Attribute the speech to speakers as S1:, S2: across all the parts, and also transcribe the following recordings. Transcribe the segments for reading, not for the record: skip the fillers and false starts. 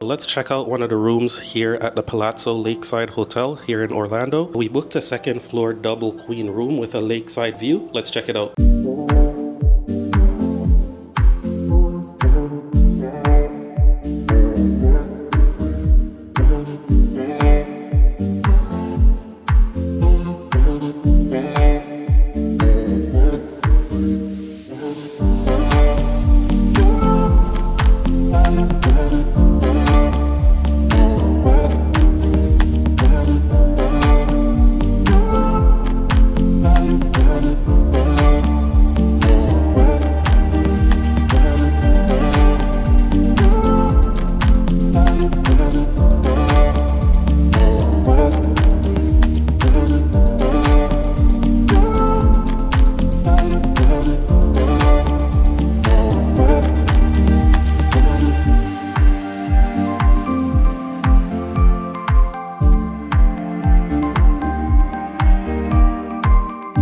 S1: Let's check out one of the rooms here at the Palazzo Lakeside Hotel here in Orlando. We booked a second floor double queen room with a lakeside view. Let's check it out.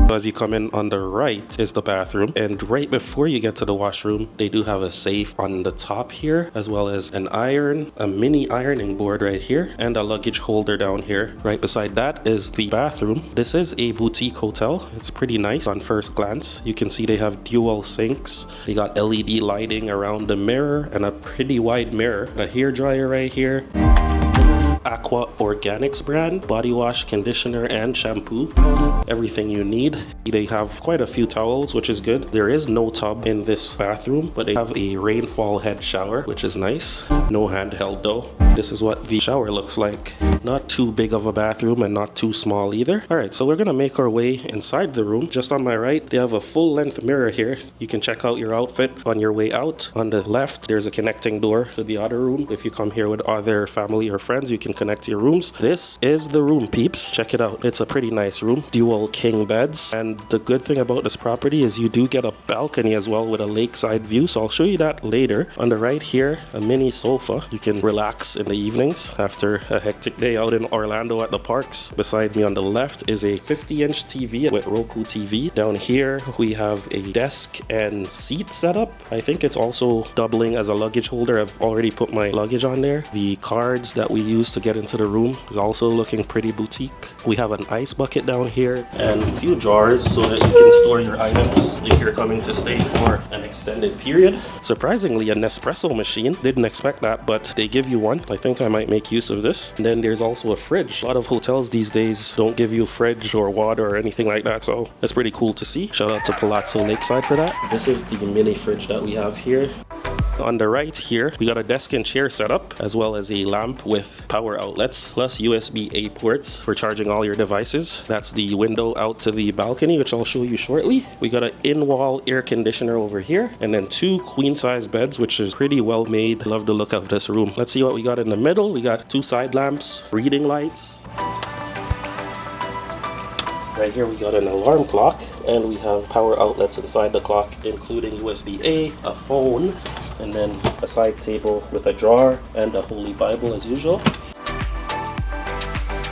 S1: As you come in on the right is the bathroom, and right before you get to the washroom they do have a safe on the top here, as well as an iron, a mini ironing board right here, and a luggage holder down here. Right beside that is the bathroom. This is a boutique hotel. It's pretty nice on first glance. You can see they have dual sinks. They got LED lighting around the mirror and a pretty wide mirror. A hair dryer right here. Aqua Organics brand, body wash, conditioner, and shampoo. Everything you need. They have quite a few towels, which is good. There is no tub in this bathroom, but they have a rainfall head shower, which is nice. No handheld though. This is what the shower looks like. Not too big of a bathroom and not too small either. Alright, so we're gonna make our way inside the room. Just on my right, they have a full length mirror here. You can check out your outfit on your way out. On the left, there's a connecting door to the other room. If you come here with other family or friends, you can connect to your rooms. This is the room, peeps. Check it out. It's a pretty nice room. Dual king beds. And the good thing about this property is you do get a balcony as well with a lakeside view. So I'll show you that later. On the right here, a mini sofa. You can relax in the evenings after a hectic day out in Orlando at the parks. Beside me on the left is a 50-inch TV with Roku TV. Down here, we have a desk and seat setup. I think it's also doubling as a luggage holder. I've already put my luggage on there. The cards that we use to get into the room is also looking pretty boutique. We have an ice bucket down here and a few drawers so that you can store your items if you're coming to stay for an extended period. Surprisingly, a Nespresso machine. Didn't expect that, but they give you one. I think I might make use of this. And then there's also a fridge. A lot of hotels these days don't give you a fridge or water or anything like that, so that's pretty cool to see. Shout out to Palazzo Lakeside for that. This is the mini fridge that we have here. On the right here, we got a desk and chair setup, as well as a lamp with power outlets, plus USB-A ports for charging all your devices. That's the window out to the balcony, which I'll show you shortly. We got an in-wall air conditioner over here, and then two queen-size beds, which is pretty well made. Love the look of this room. Let's see what we got in the middle. We got two side lamps, reading lights. Right here we got an alarm clock, and we have power outlets inside the clock, including USB-A, a phone, and then a side table with a drawer and a Holy Bible as usual.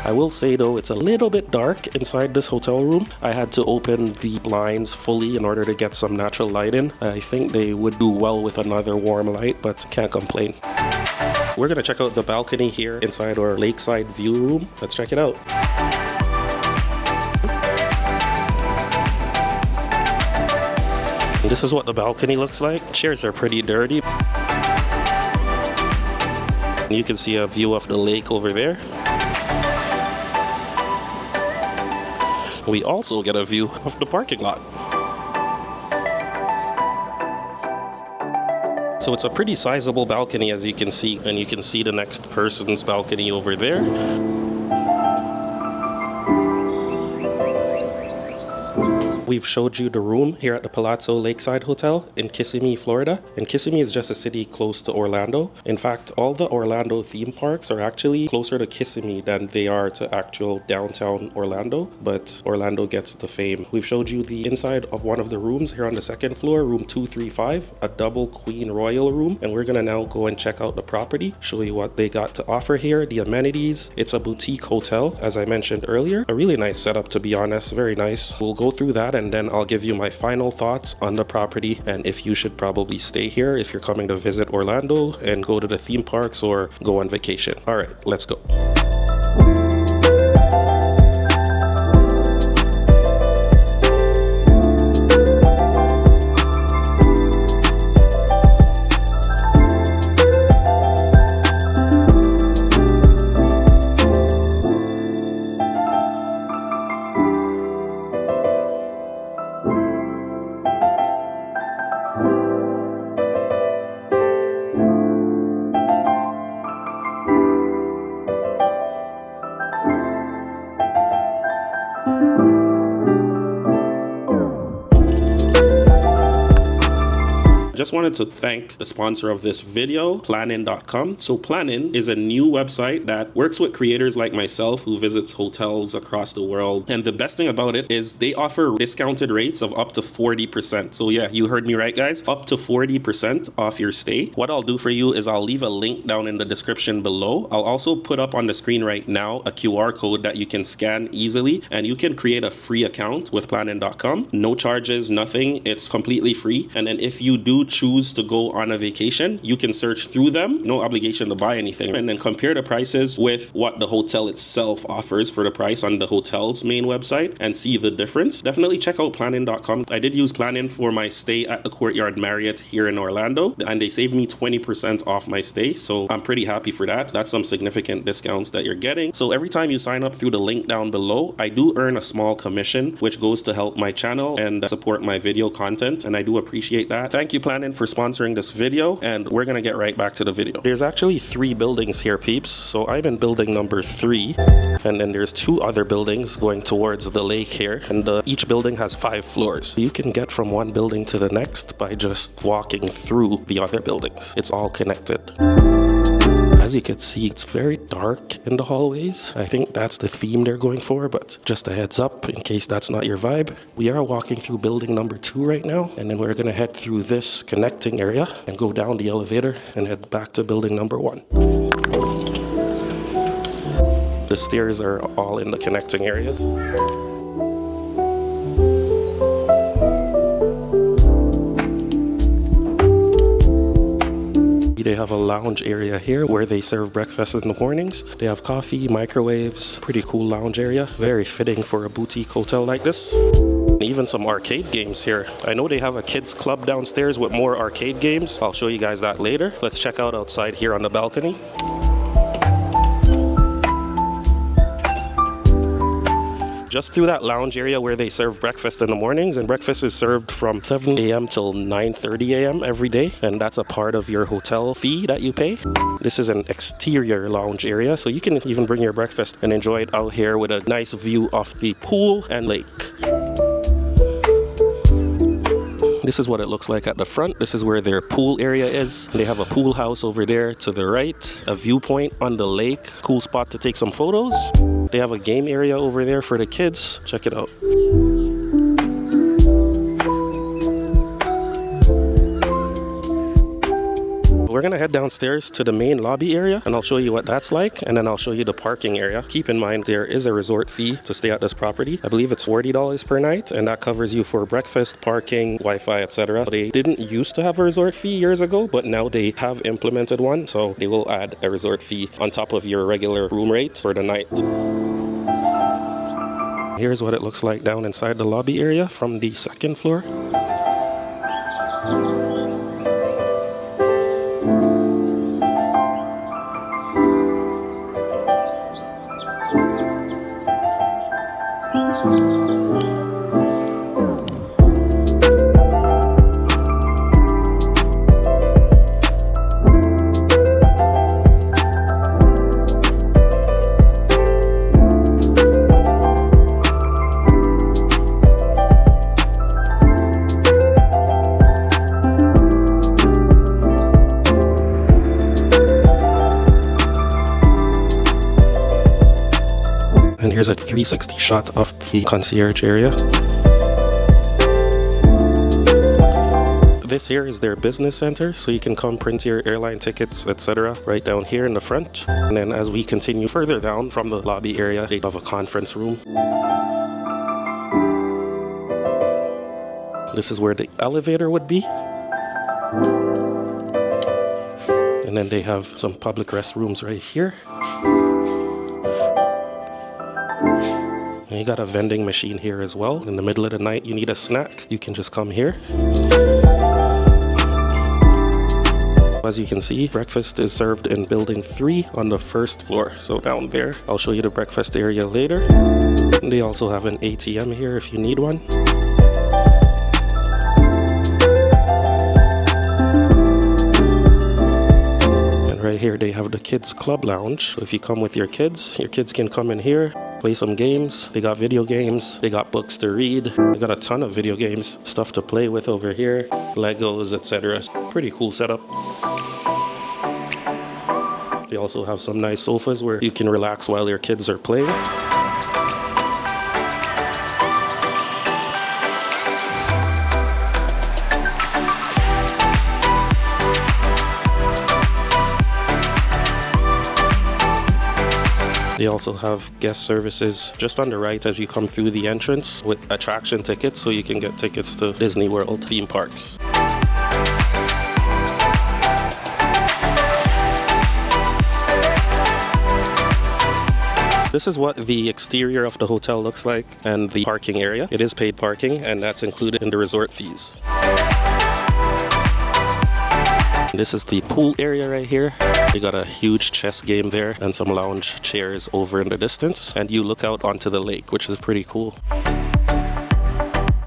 S1: I will say though, it's a little bit dark inside this hotel room. I had to open the blinds fully in order to get some natural light in. I think they would do well with another warm light, but can't complain. We're gonna check out the balcony here inside our lakeside view room. Let's check it out. This is what the balcony looks like. Chairs are pretty dirty. You can see a view of the lake over there. We also get a view of the parking lot. So it's a pretty sizable balcony, as you can see, and you can see the next person's balcony over there. We've showed you the room here at the Palazzo Lakeside Hotel in Kissimmee, Florida. And Kissimmee is just a city close to Orlando. In fact, all the Orlando theme parks are actually closer to Kissimmee than they are to actual downtown Orlando, but Orlando gets the fame. We've showed you the inside of one of the rooms here on the second floor, room 235, a double queen royal room. And we're gonna now go and check out the property, show you what they got to offer here, the amenities. It's a boutique hotel, as I mentioned earlier. A really nice setup, to be honest, very nice. We'll go through that and then I'll give you my final thoughts on the property and if you should probably stay here if you're coming to visit Orlando and go to the theme parks or go on vacation. All right, let's go. Just wanted to thank the sponsor of this video, Plannin.com. So Plannin is a new website that works with creators like myself who visits hotels across the world. And the best thing about it is they offer discounted rates of up to 40%. So yeah, you heard me right, guys, up to 40% off your stay. What I'll do for you is I'll leave a link down in the description below. I'll also put up on the screen right now a QR code that you can scan easily and you can create a free account with Plannin.com. No charges, nothing. It's completely free. And then if you do choose to go on a vacation, you can search through them, no obligation to buy anything, and then compare the prices with what the hotel itself offers for the price on the hotel's main website and see the difference. Definitely check out Plannin.com. I did use Plannin for my stay at the Courtyard Marriott here in Orlando, and they saved me 20% off my stay, so I'm pretty happy for that. That's some significant discounts that you're getting. So every time you sign up through the link down below, I do earn a small commission, which goes to help my channel and support my video content, and I do appreciate that. Thank you, Plannin, for sponsoring this video, and we're gonna get right back to the video. There's actually 3 buildings here, peeps. So I'm in building number 3, and then there's 2 other buildings going towards the lake here, and each building has 5 floors. You can get from one building to the next by just walking through the other buildings. It's all connected. As you can see, it's very dark in the hallways. I think that's the theme they're going for, but just a heads up in case that's not your vibe. We are walking through building number 2 right now, and then we're gonna head through this connecting area and go down the elevator and head back to building number 1. The stairs are all in the connecting areas. They have a lounge area here where they serve breakfast in the mornings. They have coffee, microwaves, pretty cool lounge area. Very fitting for a boutique hotel like this. Even some arcade games here. I know they have a kids club downstairs with more arcade games. I'll show you guys that later. Let's check out outside here on the balcony. Just through that lounge area where they serve breakfast in the mornings, and breakfast is served from 7 a.m. till 9:30 a.m. every day, and that's a part of your hotel fee that you pay. This is an exterior lounge area, so you can even bring your breakfast and enjoy it out here with a nice view of the pool and lake. This is what it looks like at the front. This is where their pool area is. They have a pool house over there to the right, a viewpoint on the lake, cool spot to take some photos. They have a game area over there for the kids. Check it out. We're gonna head downstairs to the main lobby area and I'll show you what that's like, and then I'll show you the parking area. Keep in mind there is a resort fee to stay at this property. I believe it's $40 per night, and that covers you for breakfast, parking, Wi-Fi, etc. They didn't used to have a resort fee years ago, but now they have implemented one, so they will add a resort fee on top of your regular room rate for the night. Here's what it looks like down inside the lobby area from the second floor. 360 shot of the concierge area. This here is their business center, so you can come print your airline tickets, etc. right down here in the front. And then as we continue further down from the lobby area, they have a conference room. This is where the elevator would be. And then they have some public restrooms right here. And you got a vending machine here as well. In the middle of the night, you need a snack, you can just come here. As you can see, breakfast is served in building 3 on the first floor. So down there, I'll show you the breakfast area later. And they also have an ATM here if you need one. And right here, they have the kids club lounge. So if you come with your kids can come in here, play some games. They got video games, they got books to read, they got a ton of video games, stuff to play with over here, Legos, etc. Pretty cool setup. They also have some nice sofas where you can relax while your kids are playing. They also have guest services just on the right as you come through the entrance with attraction tickets, so you can get tickets to Disney World theme parks. This is what the exterior of the hotel looks like and the parking area. It is paid parking and that's included in the resort fees. This is the pool area right here. You got a huge chess game there and some lounge chairs over in the distance. And you look out onto the lake, which is pretty cool.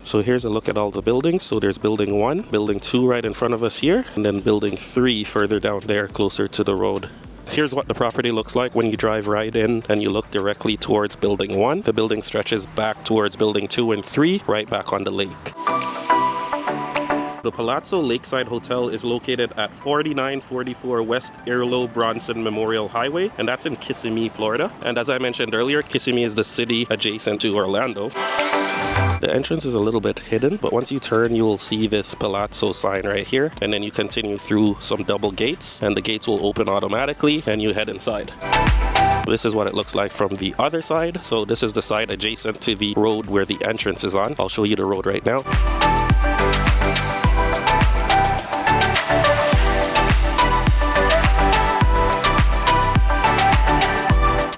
S1: So here's a look at all the buildings. So there's building 1, building 2 right in front of us here, and then building 3 further down there closer to the road. Here's what the property looks like when you drive right in and you look directly towards building 1. The building stretches back towards building 2 and 3, right back on the lake. The Palazzo Lakeside Hotel is located at 4944 West Earlo Bronson Memorial Highway, and that's in Kissimmee, Florida. And as I mentioned earlier, Kissimmee is the city adjacent to Orlando. The entrance is a little bit hidden, but once you turn, you will see this Palazzo sign right here, and then you continue through some double gates, and the gates will open automatically, and you head inside. This is what it looks like from the other side. So this is the side adjacent to the road where the entrance is on. I'll show you the road right now.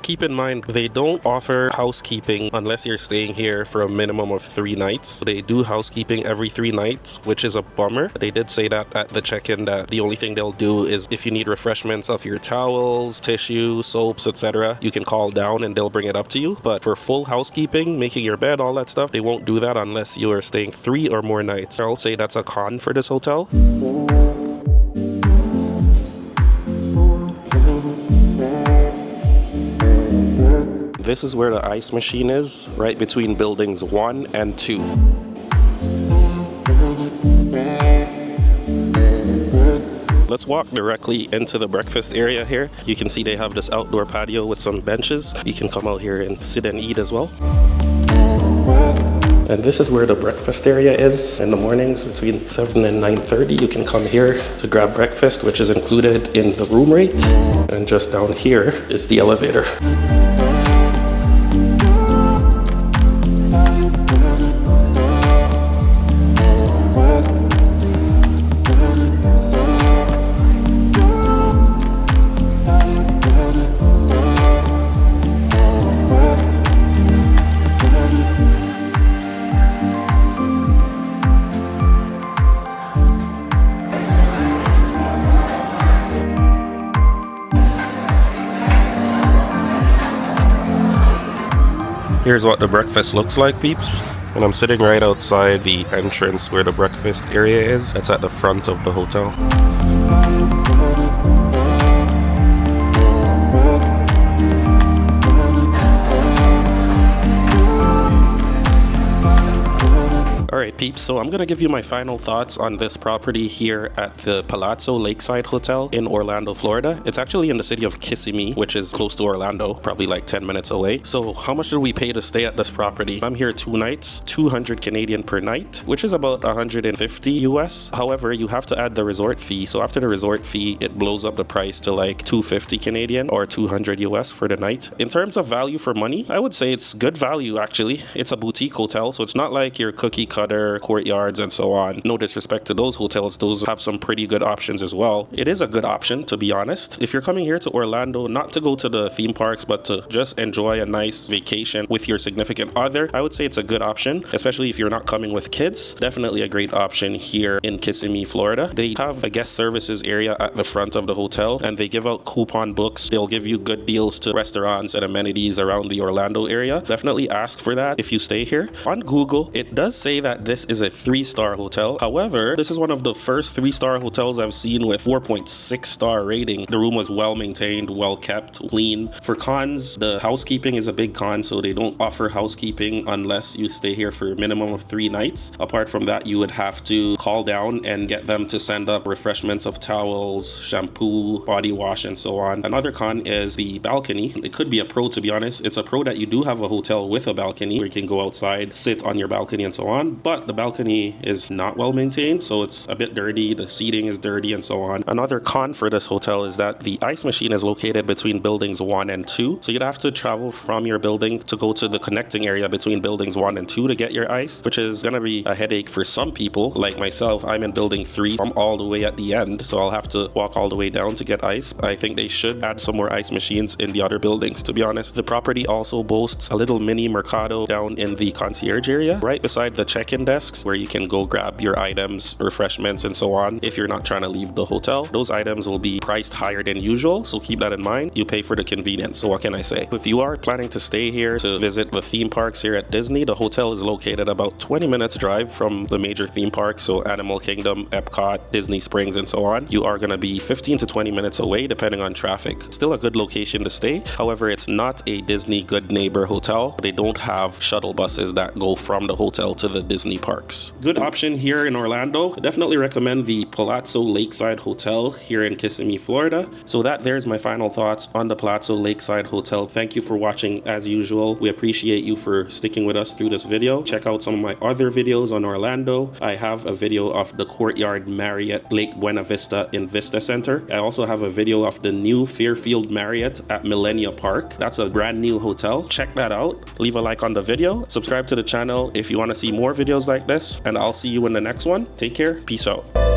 S1: Keep in mind, they don't offer housekeeping unless you're staying here for a minimum of 3 nights. They do housekeeping every 3 nights, which is a bummer. They did say that at the check-in that the only thing they'll do is if you need refreshments of your towels, tissue, soaps, etc., you can call down and they'll bring it up to you. But for full housekeeping, making your bed, all that stuff, they won't do that unless you are staying 3 or more nights. I'll say that's a con for this hotel. This is where the ice machine is, right between buildings 1 and 2. Let's walk directly into the breakfast area here. You can see they have this outdoor patio with some benches. You can come out here and sit and eat as well. And this is where the breakfast area is. In the mornings between 7 and 9:30, you can come here to grab breakfast, which is included in the room rate. And just down here is the elevator. Here's what the breakfast looks like, peeps. And I'm sitting right outside the entrance where the breakfast area is. That's at the front of the hotel. Alright peeps, so I'm gonna give you my final thoughts on this property here at the Palazzo Lakeside Hotel in Orlando, Florida. It's actually in the city of Kissimmee, which is close to Orlando, probably like 10 minutes away. So how much did we pay to stay at this property? I'm here 2 nights, 200 Canadian per night, which is about 150 US. However, you have to add the resort fee. So after the resort fee, it blows up the price to like 250 Canadian or 200 US for the night. In terms of value for money, I would say it's good value actually. It's a boutique hotel, so it's not like your cookie cutter courtyards and so on. No disrespect to those hotels, those have some pretty good options as well. It is a good option, to be honest. If you're coming here to Orlando, not to go to the theme parks, but to just enjoy a nice vacation with your significant other, I would say it's a good option, especially if you're not coming with kids. Definitely a great option here in Kissimmee, Florida. They have a guest services area at the front of the hotel, and they give out coupon books. They'll give you good deals to restaurants and amenities around the Orlando area. Definitely ask for that if you stay here. On Google, it does say that this is a 3-star hotel. However, this is one of the first 3-star hotels I've seen with 4.6-star rating. The room was well maintained, well kept, clean. For cons, the housekeeping is a big con, so they don't offer housekeeping unless you stay here for a minimum of 3 nights. Apart from that, you would have to call down and get them to send up refreshments of towels, shampoo, body wash, and so on. Another con is the balcony. It could be a pro, to be honest. It's a pro that you do have a hotel with a balcony where you can go outside, sit on your balcony and so on, but the balcony is not well maintained, so it's a bit dirty. The seating is dirty and so on. Another con for this hotel is that the ice machine is located between buildings 1 and 2, so you'd have to travel from your building to go to the connecting area between buildings 1 and 2 to get your ice, which is gonna be a headache for some people. Like myself, I'm in building 3. I'm all the way at the end, so I'll have to walk all the way down to get ice. I think they should add some more ice machines in the other buildings, to be honest. The property also boasts a little mini mercado down in the concierge area, right beside the check-in desks, where you can go grab your items, refreshments, and so on. If you're not trying to leave the hotel, those items will be priced higher than usual, so keep that in mind. You pay for the convenience, so what can I say? If you are planning to stay here to visit the theme parks here at Disney, the hotel is located about 20 minutes drive from the major theme parks, so Animal Kingdom, Epcot, Disney Springs, and so on. You are going to be 15 to 20 minutes away depending on traffic. Still a good location to stay. However, it's not a Disney Good Neighbor hotel. They don't have shuttle buses that go from the hotel to the Disney parks. Good option here in Orlando. Definitely recommend the Palazzo Lakeside Hotel here in Kissimmee, Florida. So there's my final thoughts on the Palazzo Lakeside Hotel. Thank you for watching as usual. We appreciate you for sticking with us through this video. Check out some of my other videos on Orlando. I have a video of the Courtyard Marriott Lake Buena Vista in Vista Center. I also have a video of the new Fairfield Marriott at Millenia Park. That's a brand new hotel. Check that out. Leave a like on the video. Subscribe to the channel if you want to see more videos like this, and I'll see you in the next one. Take care. Peace out.